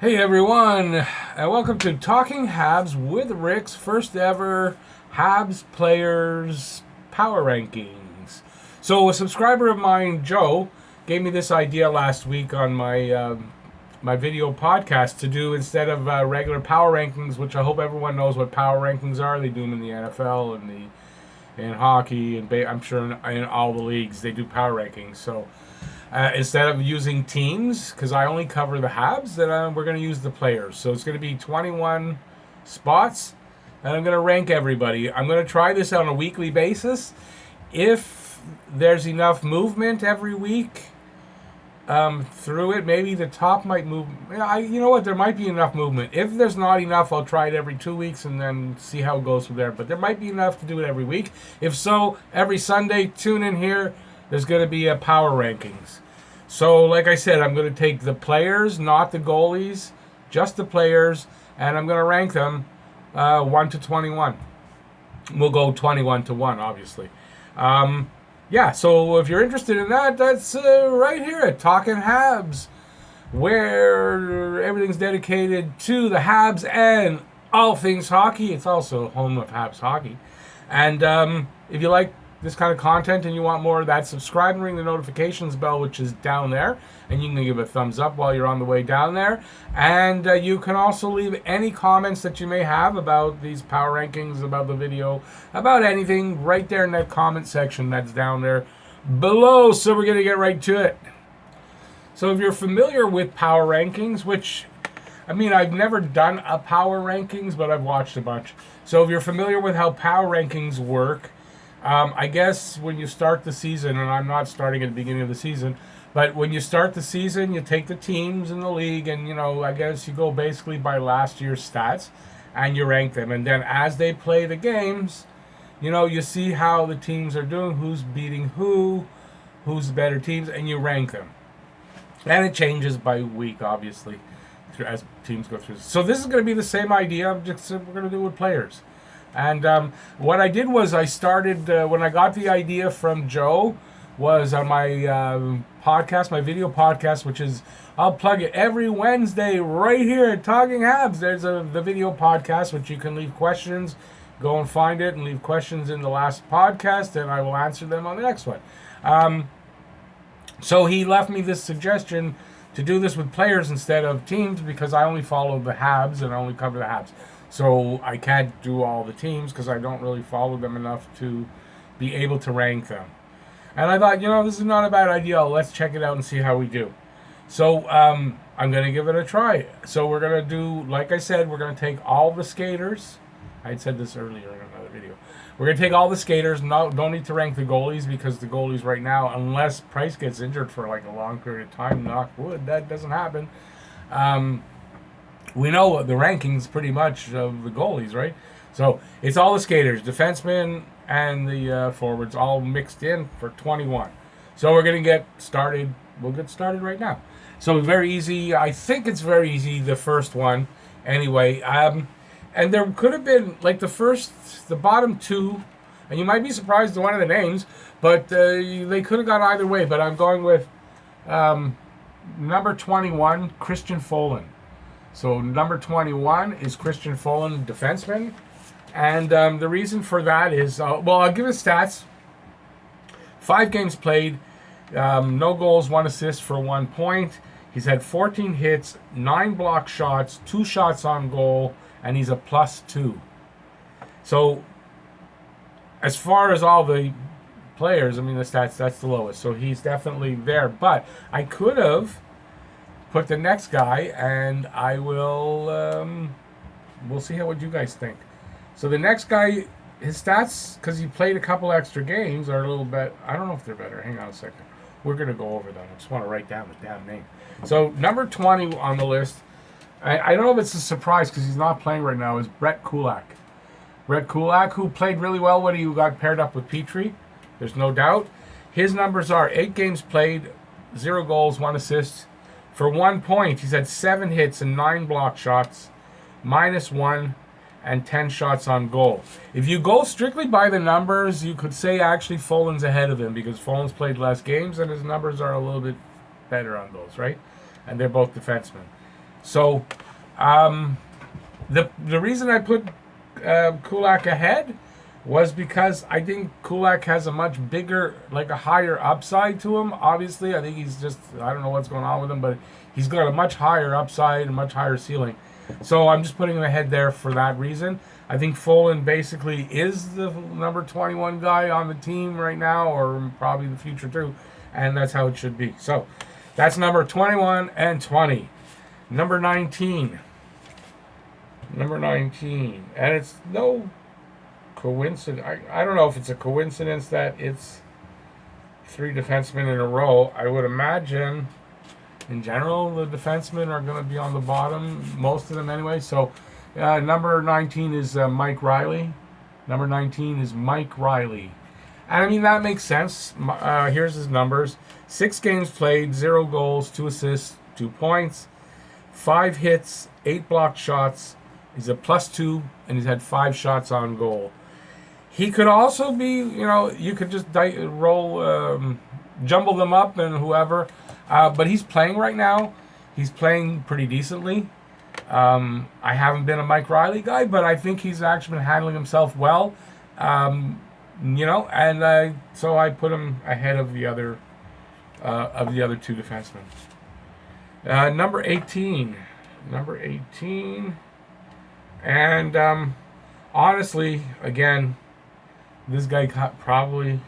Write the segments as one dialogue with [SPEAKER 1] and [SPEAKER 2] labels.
[SPEAKER 1] Hey everyone, and welcome to Talking Habs with Rick's first ever Habs players power rankings. So a subscriber of mine, Joe, gave me this idea last week on my video podcast to do instead of regular power rankings, which I hope everyone knows what power rankings are. They do them in the NFL and in hockey, and I'm sure in all the leagues they do power rankings. So instead of using teams, because I only cover the Habs, then we're going to use the players. So it's going to be 21 spots, and I'm going to rank everybody. I'm going to try this on a weekly basis. If there's enough movement every week through it, maybe the top might move. You know what? There might be enough movement. If there's not enough, I'll try it every 2 weeks and then see how it goes from there. But there might be enough to do it every week. If so, every Sunday, tune in here. There's going to be a power rankings. So, like I said, I'm going to take the players, not the goalies, just the players, and I'm going to rank them 1 to 21. We'll go 21 to 1, obviously. So if you're interested in that, that's right here at Talking Habs, where everything's dedicated to the Habs and all things hockey. It's also home of Habs hockey. And if you like this kind of content and you want more of that, subscribe and ring the notifications bell, which is down there, and you can give a thumbs up while you're on the way down there. And you can also leave any comments that you may have about these power rankings, about the video, about anything, right there in that comment section that's down there below. So we're going to get right to it. So if you're familiar with power rankings, which, I've never done a power rankings, but I've watched a bunch. So if you're familiar with how power rankings work, I guess when you start the season, and I'm not starting at the beginning of the season, but when you start the season, you take the teams in the league, and, I guess you go basically by last year's stats, and you rank them. And then as they play the games, you see how the teams are doing, who's beating who's the better teams, and you rank them. And it changes by week, obviously, as teams go through. So this is going to be the same idea, we're going to do it with players. And what I did was I started, when I got the idea from Joe, was on my podcast, my video podcast, which is, I'll plug it every Wednesday right here at Talking Habs. There's the video podcast, which you can leave questions. Go and find it and leave questions in the last podcast, and I will answer them on the next one. So he left me this suggestion to do this with players instead of teams, because I only follow the Habs and I only cover the Habs. So I can't do all the teams because I don't really follow them enough to be able to rank them. And I thought, this is not a bad idea. Let's check it out and see how we do. So I'm going to give it a try. So we're going to do, like I said, we're going to take all the skaters. I had said this earlier in another video. We're going to take all the skaters. Don't need to rank the goalies, because the goalies right now, unless Price gets injured for like a long period of time, knock wood, that doesn't happen. We know the rankings pretty much of the goalies, right? So it's all the skaters, defensemen, and the forwards all mixed in for 21. So we're going to get started. We'll get started right now. So very easy. I think it's very easy, the first one. Anyway, and there could have been, like, the bottom two, and you might be surprised at one of the names, but they could have gone either way. But I'm going with number 21, Christian Folin. So number 21 is Christian Folin, defenseman. And the reason for that is, I'll give his stats. 5 games played, no goals, 1 assist for 1 point. He's had 14 hits, 9 block shots, 2 shots on goal, and he's a +2. So as far as all the players, the stats, that's the lowest. So he's definitely there. But I could have put the next guy, and I will, we'll see what you guys think. So the next guy, his stats, because he played a couple extra games, are a little bit, I don't know if they're better. Hang on a second. We're going to go over them. I just want to write down the damn name. So number 20 on the list, I don't know if it's a surprise because he's not playing right now, is Brett Kulak. Brett Kulak, who played really well when he got paired up with Petrie. There's no doubt. His numbers are 8 games played, 0 goals, 1 assist. For 1 point, he's had 7 hits and 9 block shots, -1, and 10 shots on goal. If you go strictly by the numbers, you could say actually Folin's ahead of him, because Folin's played less games and his numbers are a little bit better on those, right? And they're both defensemen. So the reason I put Kulak ahead was because I think Kulak has a much bigger, like a higher upside to him. Obviously, I think he's just, I don't know what's going on with him, but he's got a much higher upside and much higher ceiling. So I'm just putting him ahead there for that reason. I think Folan basically is the number 21 guy on the team right now, or probably the future too, and that's how it should be. So that's number 21 and 20. Number 19. Number 19. And it's no coincidence. I don't know if it's a coincidence that it's 3 defensemen in a row. I would imagine, in general, the defensemen are going to be on the bottom, most of them anyway. So number 19 is Mike Riley. Number 19 is Mike Riley. And I mean, that makes sense. Here's his numbers. 6 games played, 0 goals, 2 assists, 2 points, 5 hits, 8 blocked shots. He's a +2, and he's had 5 shots on goal. He could also be, you could just jumble them up and whoever. But he's playing right now. He's playing pretty decently. I haven't been a Mike Riley guy, but I think he's actually been handling himself well. And so I put him ahead of the other 2 defensemen. Number 18. Number 18. And honestly, again, this guy probably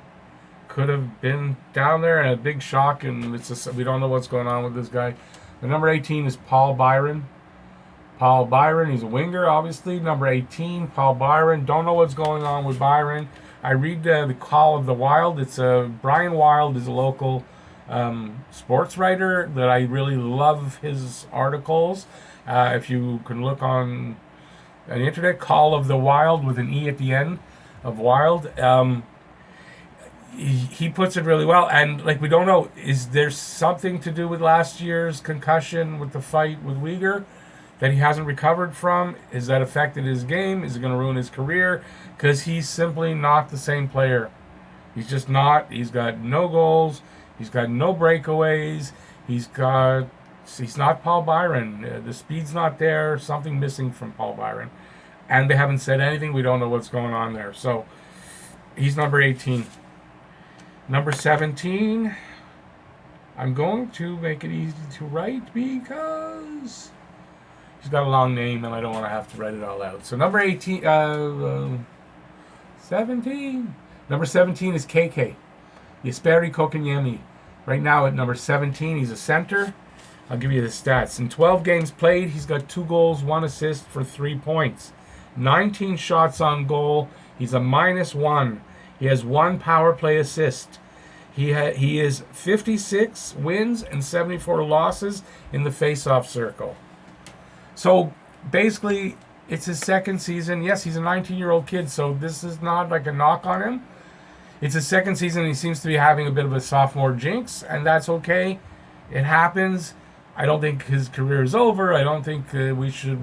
[SPEAKER 1] could have been down there, and a big shock, and it's just, we don't know what's going on with this guy. The number 18 is Paul Byron. Paul Byron, he's a winger, obviously. Number 18, Paul Byron. Don't know what's going on with Byron. I read the Call of the Wild. It's Brian Wild is a local sports writer that I really love his articles. If you can look on the internet, Call of the Wild with an E at the end of Wild. He puts it really well, and we don't know, is there something to do with last year's concussion with the fight with Uyghur that he hasn't recovered from? Is that affected his game? Is it going to ruin his career? Because he's simply not the same player. He's just not. He's got no goals. He's got no breakaways. He's not Paul Byron. The speed's not there. Something missing from Paul Byron. And they haven't said anything. We don't know what's going on there. So he's number 18. Number 17. I'm going to make it easy to write because he's got a long name and I don't want to have to write it all out. So number 17. Number 17 is KK. Jesperi Kotkaniemi. Right now at number 17, he's a center. I'll give you the stats. In 12 games played, he's got 2 goals, 1 assist for 3 points. 19 shots on goal. He's a -1. He has 1 power play assist. He is 56 wins and 74 losses in the face-off circle. So basically, it's his second season. Yes, he's a 19-year-old kid, so this is not like a knock on him. It's his second season. He seems to be having a bit of a sophomore jinx, and that's okay. It happens. I don't think his career is over. I don't think we should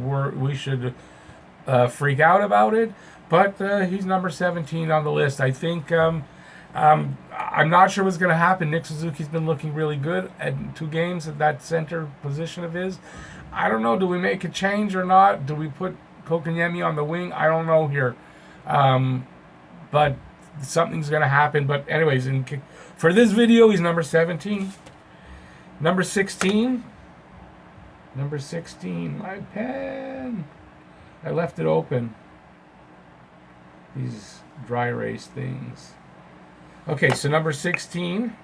[SPEAKER 1] freak out about it. But he's number 17 on the list. I think I'm not sure what's going to happen. Nick Suzuki's been looking really good at 2 games at that center position of his. I don't know. Do we make a change or not? Do we put Kotkaniemi on the wing? I don't know here. But something's going to happen. But anyways, for this video, he's number 17. Number 16. Number 16. My pen. I left it open. These dry erase things. Okay, so number 16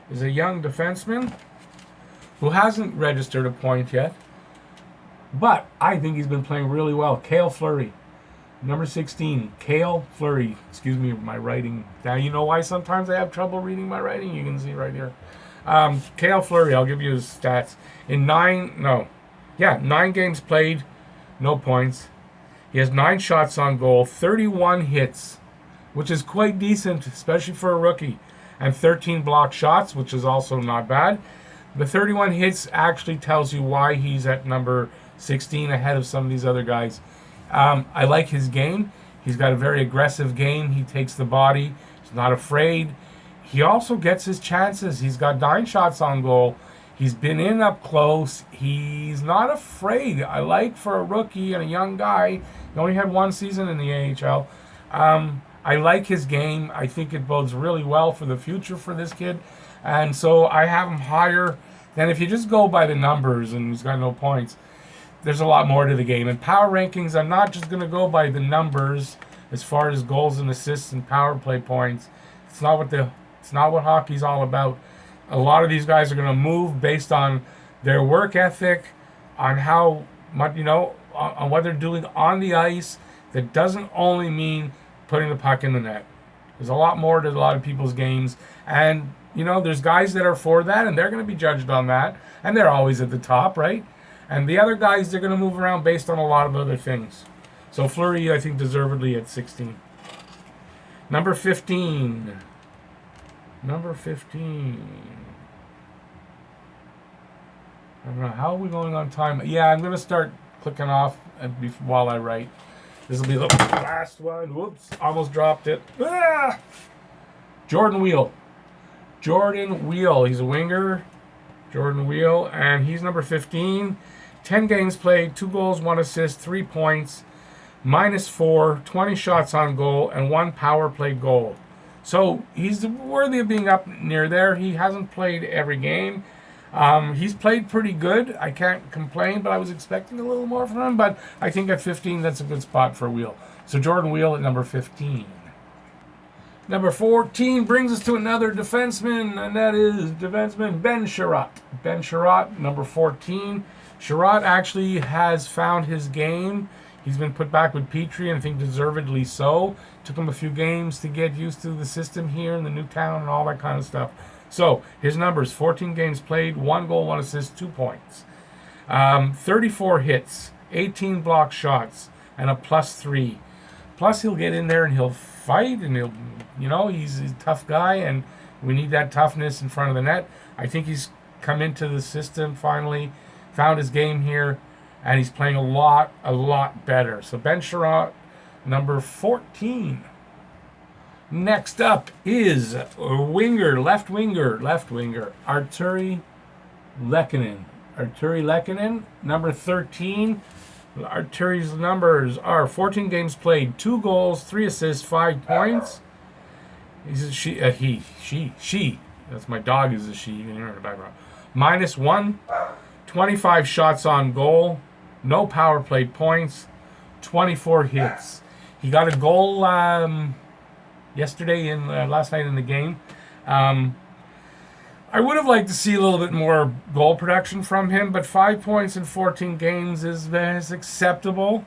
[SPEAKER 1] is a young defenseman who hasn't registered a point yet, but I think he's been playing really well. Kale Flurry. Number 16, Kale Flurry. Excuse me, my writing. Now you know why sometimes I have trouble reading my writing? You can see right here. Kale Flurry, I'll give you his stats. In 9 games played, no points. He has 9 shots on goal, 31 hits, which is quite decent, especially for a rookie, and 13 blocked shots, which is also not bad. The 31 hits actually tells you why he's at number 16 ahead of some of these other guys. I like his game. He's got a very aggressive game. He takes the body. He's not afraid. He also gets his chances. He's got 9 shots on goal. He's been in up close. He's not afraid. I like for a rookie and a young guy. He only had one season in the AHL. I like his game. I think it bodes really well for the future for this kid. And so I have him higher than if you just go by the numbers and he's got no points. There's a lot more to the game. In power rankings, I'm not just going to go by the numbers as far as goals and assists and power play points. It's not what hockey's all about. A lot of these guys are going to move based on their work ethic, on how much, on what they're doing on the ice. That doesn't only mean putting the puck in the net. There's a lot more to a lot of people's games. And, there's guys that are for that, and they're going to be judged on that. And they're always at the top, right? And the other guys, they're going to move around based on a lot of other things. So Flurry, I think, deservedly at 16. Number 15. Number 15. I don't know. How are we going on time? Yeah, I'm going to start clicking off while I write. This will be the last one. Whoops. Almost dropped it. Ah! Jordan Wheel. Jordan Wheel. He's a winger. Jordan Wheel. And he's number 15. 10 games played. 2 goals, 1 assist, 3 points. -4. 20 shots on goal. And 1 power play goal. So he's worthy of being up near there. He hasn't played every game. He's played pretty good. I can't complain, but I was expecting a little more from him. But I think at 15, that's a good spot for Wheel. So Jordan Wheel at number 15. Number 14 brings us to another defenseman, and that is defenseman Ben Chiarot. Ben Chiarot, number 14. Chiarot actually has found his game. He's been put back with Petrie, and I think deservedly so. Took him a few games to get used to the system here in the new town and all that kind of stuff. So, his numbers, 14 games played, 1 goal, 1 assist, 2 points. 34 hits, 18 block shots, and a +3. Plus, he'll get in there and he'll fight, and he's a tough guy, and we need that toughness in front of the net. I think he's come into the system finally, found his game here, and he's playing a lot better. So, Ben Chiarot, number 14. Next up is left winger, Artturi Lehkonen, number 13. Artturi's numbers are 14 games played, 2 goals, 3 assists, 5 points. She. That's my dog is a she. You can hear in the background. -1, 25 shots on goal, no power play points, 24 hits. He got a goal yesterday last night in the game. I would have liked to see a little bit more goal production from him, but 5 points in 14 games is acceptable.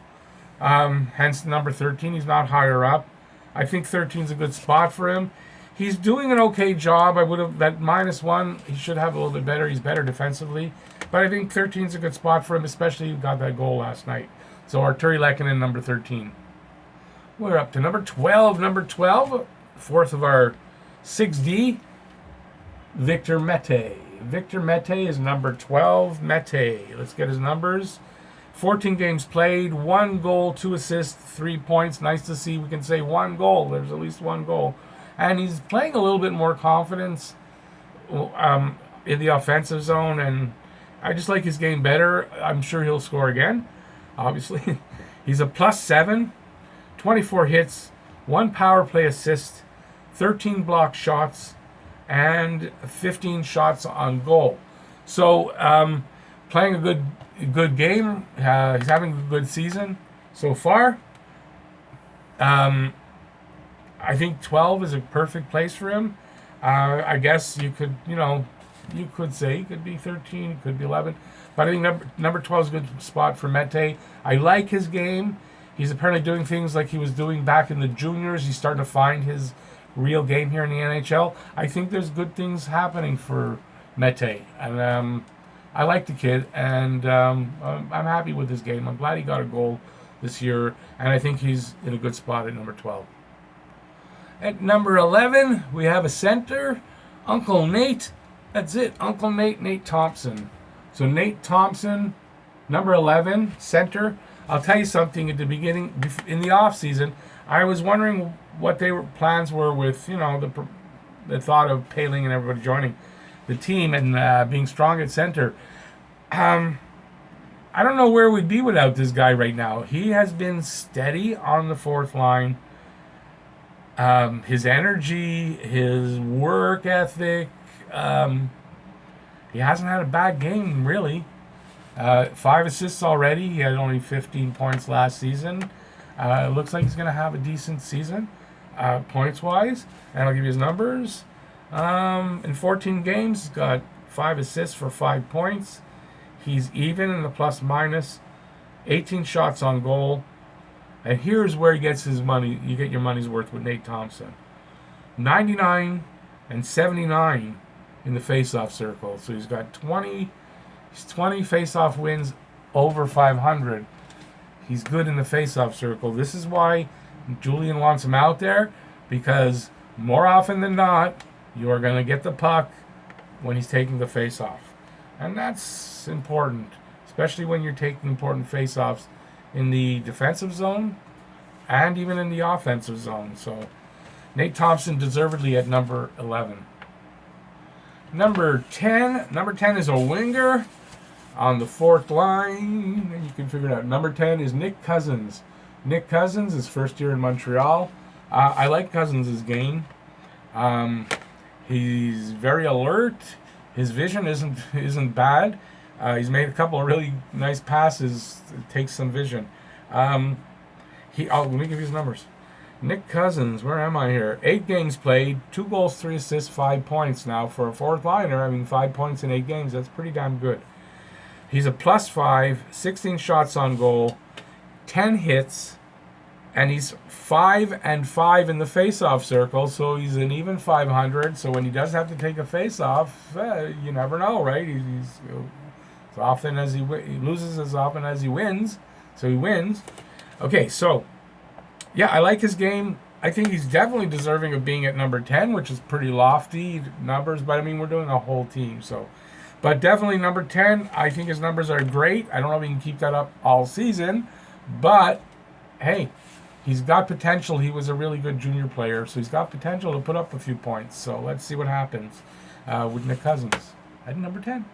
[SPEAKER 1] Hence number 13. He's not higher up. I think 13 is a good spot for him. He's doing an okay job. I would have that -1. He should have a little bit better. He's better defensively, but I think 13 is a good spot for him, especially he got that goal last night. So Artturi Lehkonen, number 13. We're up to number 12. Number 12, fourth of our 6D, Victor Mete. Victor Mete is number 12. Mete. Let's get his numbers. 14 games played, 1 goal, 2 assists, 3 points. Nice to see we can say 1 goal. There's at least 1 goal. And he's playing a little bit more confidence in the offensive zone, and I just like his game better. I'm sure he'll score again, obviously. He's a +7. 24 hits, 1 power play assist, 13 block shots, and 15 shots on goal. So playing a good game. He's having a good season so far. I think 12 is a perfect place for him. I guess you could say he could be 13, he could be 11. But I think number 12 is a good spot for Mete. I like his game. He's apparently doing things like he was doing back in the juniors. He's starting to find his real game here in the NHL. I think there's good things happening for Mete. And I like the kid, and I'm happy with his game. I'm glad he got a goal this year, and I think he's in a good spot at number 12. At number 11, we have a center, Uncle Nate. That's it, Uncle Nate, Nate Thompson. So Nate Thompson, number 11, center. I'll tell you something, at the beginning, in the off season, I was wondering what plans were with, the thought of Paling and everybody joining. the team and being strong at center. I don't know where we'd be without this guy right now. He has been steady on the fourth line. His energy, his work ethic. He hasn't had a bad game, really. 5 assists already. He had only 15 points last season. It looks like he's going to have a decent season, points-wise. And I'll give you his numbers. In 14 games, he's got 5 assists for 5 points. He's even in the plus-minus. 18 shots on goal. And here's where he gets his money. You get your money's worth with Nate Thompson. 99 and 79 in the face-off circle. So he's got 20 face-off wins over 500. He's good in the face-off circle. This is why Julian wants him out there, because more often than not, you are going to get the puck when he's taking the face-off. And that's important, especially when you're taking important face-offs in the defensive zone and even in the offensive zone. So Nate Thompson deservedly at number 11. Number 10 is a winger on the fourth line, and you can figure it out. Number 10 is Nick Cousins. Nick Cousins, his first year in Montreal. I like Cousins' game. He's very alert. His vision isn't bad. He's made a couple of really nice passes. It takes some vision. Let me give you his numbers. Nick Cousins, where am I here? 8 games played, 2 goals, 3 assists, 5 points. Now, for a fourth liner, 5 points in 8 games, that's pretty damn good. He's a +5, 16 shots on goal, 10 hits, and he's 5 and 5 in the face-off circle, so he's an even 500. So when he does have to take a face-off, you never know, right? He's as often as he loses as often as he wins, so he wins. Okay, so yeah, I like his game. I think he's definitely deserving of being at number 10, which is pretty lofty numbers, but we're doing a whole team, so. But definitely number 10, I think his numbers are great. I don't know if he can keep that up all season, but hey, he's got potential. He was a really good junior player, so he's got potential to put up a few points. So let's see what happens with Nick Cousins at number 10.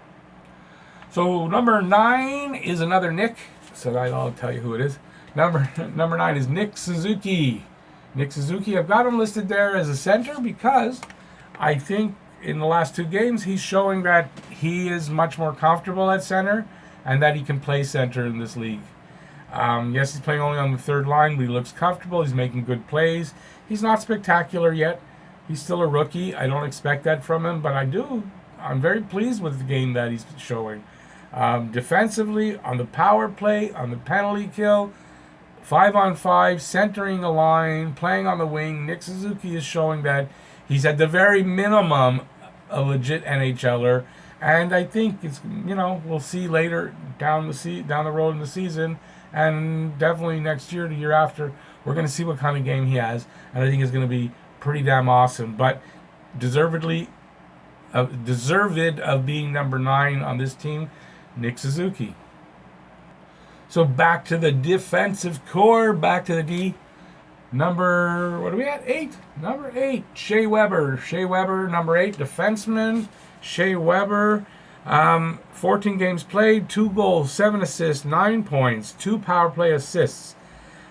[SPEAKER 1] So number 9 is another Nick, so I'll tell you who it is. Number 9 is Nick Suzuki. Nick Suzuki, I've got him listed there as a center because I think in the last 2 games he's showing that he is much more comfortable at center and that he can play center in this league. Yes, he's playing only on the third line, but he looks comfortable. He's making good plays. He's not spectacular yet. He's still a rookie. I don't expect that from him, but I'm very pleased with the game that he's showing. Defensively, on the power play, on the penalty kill, 5-on-5, centering a line, playing on the wing, Nick Suzuki is showing that he's at the very minimum a legit NHLer, and I think it's we'll see later down the road in the season, and definitely next year, the year after, we're going to see what kind of game he has, and I think it's going to be pretty damn awesome. But deserved of being number 9 on this team, Nick Suzuki. So back to the defensive core, back to the D. Number, what are we at? 8. Number 8, Shea Weber. Shea Weber, number 8, defenseman. Shea Weber, 14 games played, 2 goals, 7 assists, 9 points, 2 power play assists,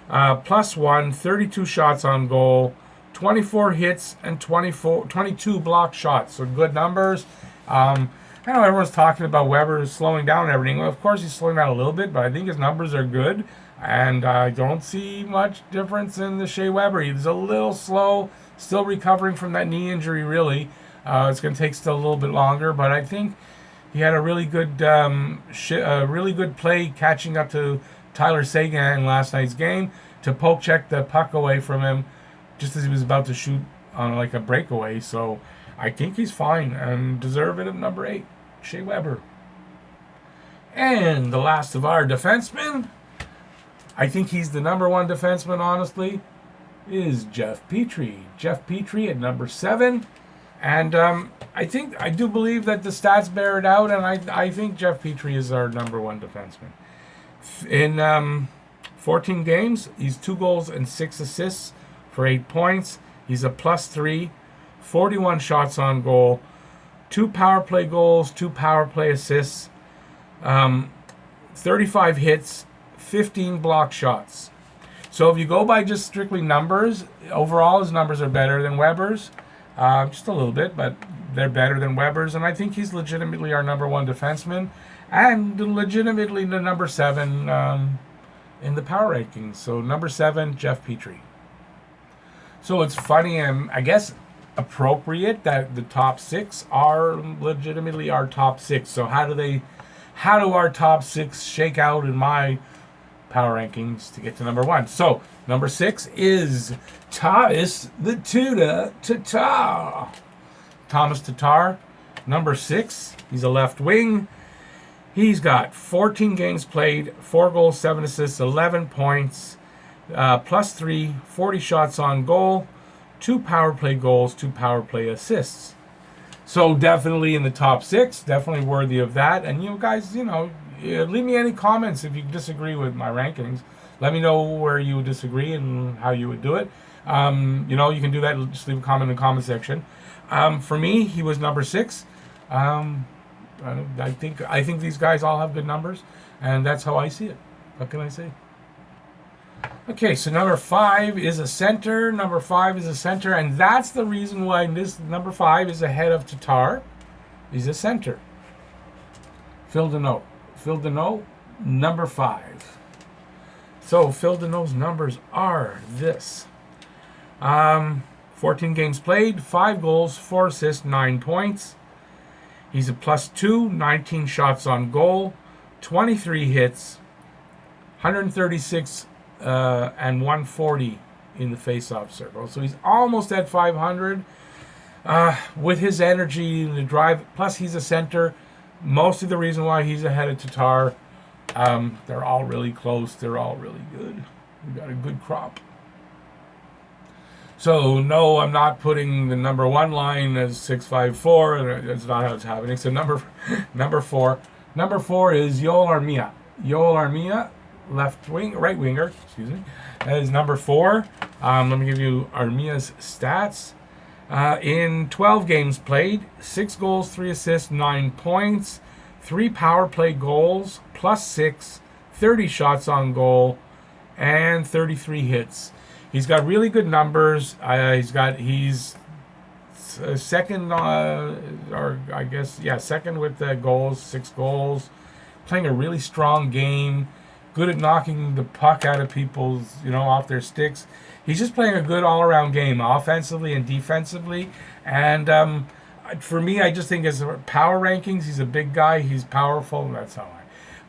[SPEAKER 1] +1, 32 shots on goal, 24 hits, and 22 blocked shots. So good numbers. I know everyone's talking about Weber slowing down and everything. Well, of course, he's slowing down a little bit, but I think his numbers are good. And I don't see much difference in the Shea Weber. He's a little slow, still recovering from that knee injury, really. It's going to take still a little bit longer, but I think he had a really good play catching up to Tyler Seguin in last night's game to poke check the puck away from him just as he was about to shoot on like a breakaway. So I think he's fine and deserving of number 8, Shea Weber. And the last of our defensemen, I think he's the number 1 defenseman, honestly, is Geoff Petrie. Geoff Petrie at number 7. And I do believe that the stats bear it out, and I think Geoff Petrie is our number 1 defenseman. In 14 games, he's 2 goals and 6 assists for 8 points. He's a +3, 41 shots on goal, 2 power play goals, 2 power play assists, 35 hits, 15 block shots. So if you go by just strictly numbers, overall his numbers are better than Weber's. Just a little bit, but they're better than Weber's. And I think he's legitimately our number 1 defenseman and legitimately the number 7 in the power rankings. So number 7, Geoff Petrie. So it's funny and I guess appropriate that the top 6 are legitimately our top 6. So how do our top 6 shake out in my power rankings to get to number 1? So number 6 is Thomas the Tuda Tatar. Thomas Tatar, number 6. He's a left wing. He's got 14 games played, 4 goals, 7 assists, 11 points, +3, 40 shots on goal, 2 power play goals, 2 power play assists. So definitely in the top 6, definitely worthy of that. And you guys, leave me any comments if you disagree with my rankings. Let me know where you disagree and how you would do it. You can do that. Just leave a comment in the comment section. For me, he was number 6. I think these guys all have good numbers, and that's how I see it. What can I say? Okay, so number 5 is a center. Number 5 is a center, and that's the reason why this number 5 is ahead of Tatar. He's a center. Phil Deneau. Phil Deneau, number 5. So Phil Deneau's numbers are this. 14 games played, 5 goals, 4 assists, 9 points. He's a +2, 19 shots on goal, 23 hits, 136 and 140 in the face-off circle. So he's almost at 500 with his energy and the drive. Plus, he's a center. Most of the reason why he's ahead of Tatar, they're all really close. They're all really good. We got a good crop. So, no, I'm not putting the number 1 line as 654. That's not how it's happening. So, number 4. Number 4 is Yoel Armia. Yoel Armia, right winger, is number 4. Let me give you Armia's stats. In 12 games played, 6 goals, 3 assists, 9 points, 3 power play goals, +6, 30 shots on goal, and 33 hits. He's got really good numbers. He's second, second with the goals, 6 goals. Playing a really strong game. Good at knocking the puck out of people's, off their sticks. He's just playing a good all-around game, offensively and defensively. And for me, I just think as power rankings, he's a big guy. He's powerful. That's how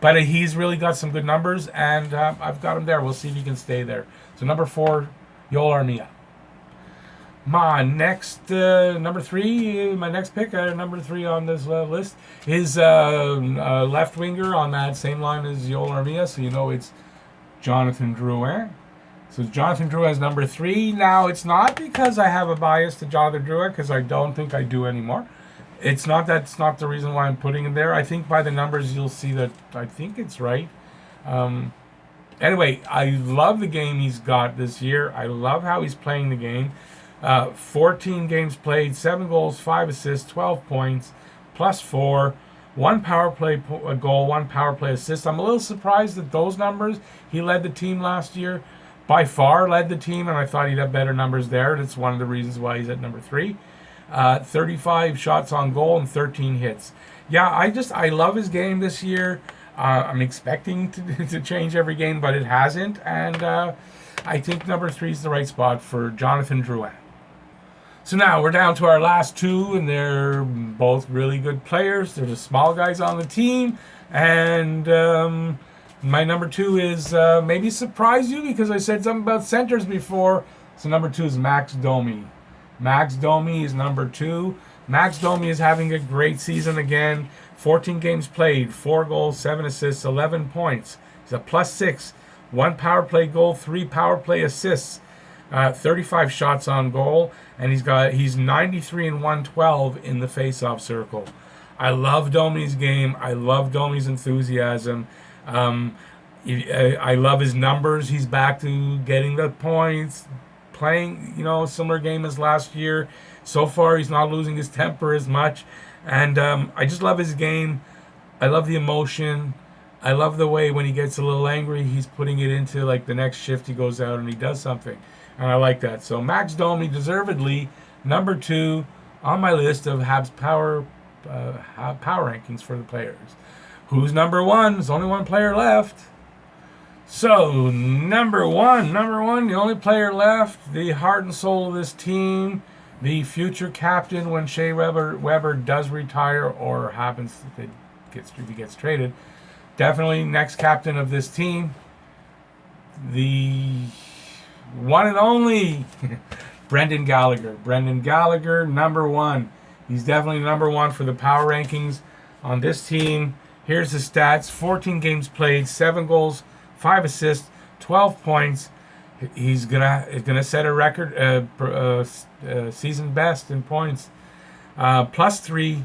[SPEAKER 1] But he's really got some good numbers, and I've got him there. We'll see if he can stay there. So number 4, Yoel Armia. My next number 3, my next pick, number 3 on this list is left winger on that same line as Yoel Armia. So it's Jonathan Drouin. So Jonathan Drouin is number 3. Now it's not because I have a bias to Jonathan Drouin, because I don't think I do anymore. That's not the reason why I'm putting him there. I think by the numbers you'll see that I think it's right. Anyway, I love the game he's got this year. I love how he's playing the game. 14 games played, 7 goals, 5 assists, 12 points, +4, 1 power play goal, 1 power play assist. I'm a little surprised at those numbers. He led the team last year. By far led the team, and I thought he'd have better numbers there. That's one of the reasons why he's at number 3. 35 shots on goal and 13 hits. Yeah, I love his game this year. I'm expecting to change every game, but it hasn't. And I think number 3 is the right spot for Jonathan Drouin. So now we're down to our last 2, and they're both really good players. They're the small guys on the team. And my number 2 is maybe surprise you because I said something about centers before. So number 2 is Max Domi. Max Domi is number 2. Max Domi is having a great season again. 14 games played, 4 goals, 7 assists, 11 points. He's a +6, 1 power play goal, 3 power play assists, 35 shots on goal, and he's 93 and 112 in the face-off circle. I love Domi's game. I love Domi's enthusiasm. I love his numbers. He's back to getting the points, playing, similar game as last year. So far, he's not losing his temper as much. And I just love his game. I love the emotion. I love the way when he gets a little angry, he's putting it into like the next shift. He goes out and he does something, and I like that. So Max Domi, deservedly number 2 on my list of Habs power rankings for the players. Who's number 1? There's only one player left. So number one, the only player left, the heart and soul of this team, the future captain when Shea Weber does retire or happens if he gets traded. Definitely next captain of this team, the one and only Brendan Gallagher. Brendan Gallagher, number 1. He's definitely number 1 for the power rankings on this team. Here's his stats: 14 games played, 7 goals, 5 assists, 12 points. He's gonna set a record, season best in points. +3,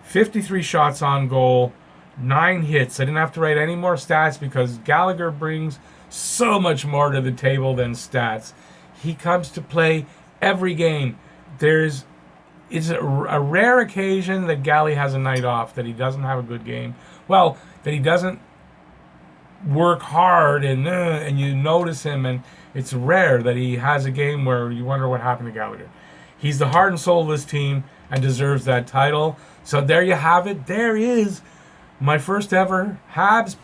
[SPEAKER 1] 53 shots on goal, 9 hits. I didn't have to write any more stats because Gallagher brings so much more to the table than stats. He comes to play every game. It's a rare occasion that Gally has a night off, that he doesn't have a good game. Well, that he doesn't work hard and you notice him, and it's rare that he has a game where you wonder what happened to Gallagher. He's the heart and soul of this team and deserves that title. So there you have it. There is my first ever Habs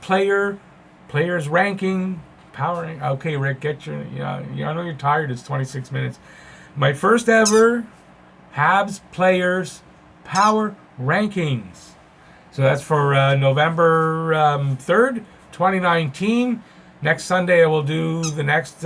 [SPEAKER 1] players ranking, powering. Okay, Rick, get your. I know you're tired. It's 26 minutes. My first ever Habs players power rankings. So that's for November 3rd, 2019. Next Sunday, I will do the next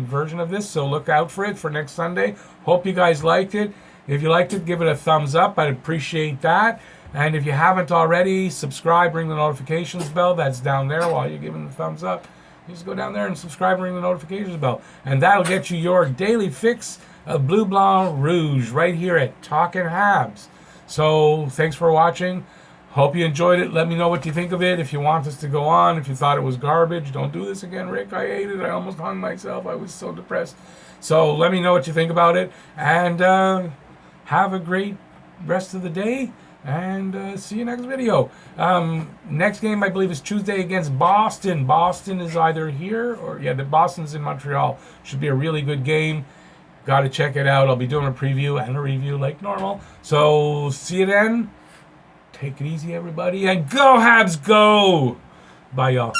[SPEAKER 1] version of this. So look out for it for next Sunday. Hope you guys liked it. If you liked it, give it a thumbs up. I'd appreciate that. And if you haven't already, subscribe, ring the notifications bell. That's down there while you're giving the thumbs up. You just go down there and subscribe and ring the notifications bell. And that'll get you your daily fix of Bleu Blanc Rouge right here at Talking Habs. So thanks for watching. Hope you enjoyed it. Let me know what you think of it. If you want us to go on, if you thought it was garbage, don't do this again, Rick. I hate it. I almost hung myself. I was so depressed. So let me know what you think about it. And have a great rest of the day. And see you next video. Next game, I believe, is Tuesday against Boston. Boston is either here or, Boston's in Montreal. Should be a really good game. Got to check it out. I'll be doing a preview and a review like normal. So see you then. Take it easy, everybody. And go, Habs, go! Bye, y'all.